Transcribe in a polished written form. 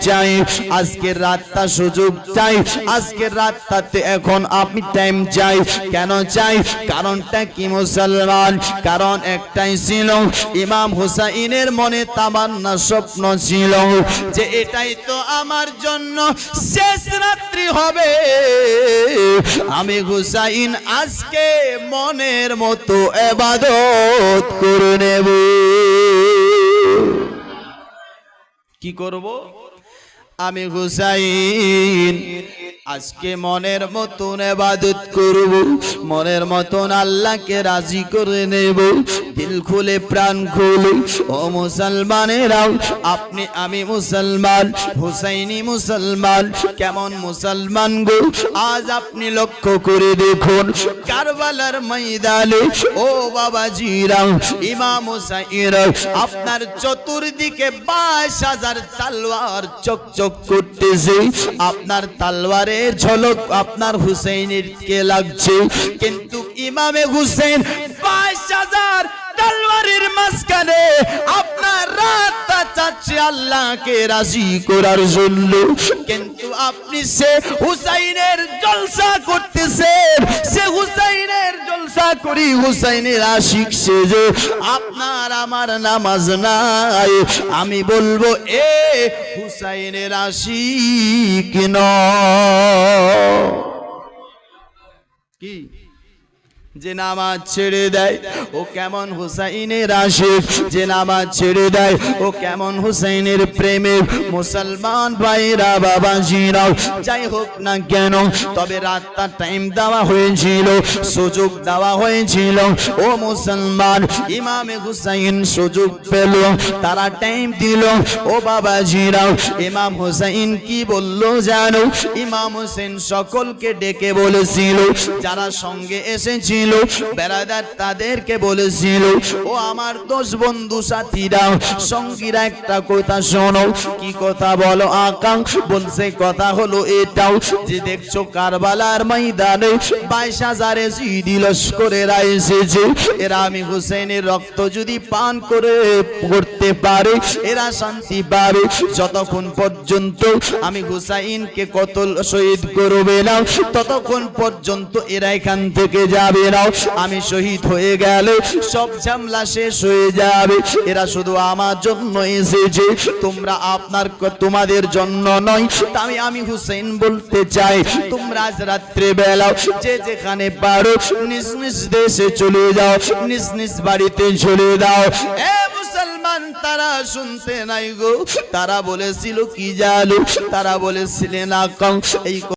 চাই, আজকের রাতটা সুযোগ চাই, আজকের রাতটাতে এখন আপনি টাইম চাই। কেন চাই? কারণটা কি মুসলমান? কারণ একটাই ছিল, ইমাম হুসাইনের মনে তামান্না স্বপ্ন ছিল যে এটাই তো আমার জন্য শেষ রাত্রি হবে, আমি হুসাইন আজকে মনের মতো ইবাদত করে নেব। কি করব? আমি হুসাইন আজকে মনের মতন ইবাদত করব, মনের মতন আল্লাহকে রাজি করে নেব। দিল খুলে প্রাণ খুলে ও মুসলমানেরাও, আপনি আমি মুসলমান, হুসাইনি মুসলমান। কেমন মুসলমান গো? আজ আপনি লক্ষ্য করে দেখুন কারবালার ময়দানে ও বাবাজিরা, ইমাম হুসাইন আপনার চতুর্দিকে 22,000 তলোয়ার চকচক করতেছে, আপনার তলোয়ারের ঝলক আপনার হুসাইনের কে লাগছে, কিন্তু ইমামে হুসেন 22,000 তলোয়ারের মাঝখানে আপনার রাতটা চাচ্ছে আল্লাহকে রাজি করার জন্য, কিন্তু আপনি সে হুসাইনের জলসা করতেছেন, সে হুসাইনের জলসা করি হুসাইনের আশিক সেজে আপনার আমার নামাজ নাই। আমি বলবো এ হুসাইনের আশিক নয়। কি যে নামাজ ছেড়ে দেয় ও কেমন হুসাইনের আশিক, যে নামাজ ছেড়ে দেয় ও কেমন হুসাইনের প্রেমিক। মুসলমান ভাইরা বাবাজিরাও, যাই হোক না কেন, তবে রাতটা টাইম দেওয়া হয়েছিল, সুযোগ দেওয়া হয়েছিল। ও মুসলমান, ইমামে হুসাইন সুযোগ পেল, তারা টাইম দিল। ও বাবাজিরাও, ইমাম হুসাইন কি বললো জানো? ইমাম হুসেন সকলকে ডেকে বলেছিল, যারা সঙ্গে এসেছিল বেরাদার তাদেরকে বলেছিল, ও আমার 10 বন্ধু সাথীরা সঙ্গীরা, একটা কথা শোনো। কি কথা বলো আকা? বলছে কথা হলো এটাও যে দেখছো কারবালার ময়দানে 22,000 জিদি লস্করেরা এসেছে, এরা আমি হুসেনের রক্ত যদি পান করতে পারে এরা শান্তি পাবে। যতক্ষণ পর্যন্ত আমি হুসাইনকে কতল শহীদ করবে না, ততক্ষণ পর্যন্ত এরা এখান থেকে যাবে না। আমি শহীদ হয়ে গেলে সব ঝামেলা শেষ হয়ে যাবে। এরা শুধু আমার জন্য এসেছে, তোমরা তোমাদের জন্য নয়। তাই আমি হুসেন বলতে চাই, তোমরা আজ রাত্রে বেলা যে যেখানে পারো নিজ নিজ দেশে চলে যাও, নিজ নিজ বাড়িতে চলে যাও। এ মুসলমান, তারা শুনতে নাই গো, তারা বলেছিল কি জানো? তারা বলেছিলেন আকাম এই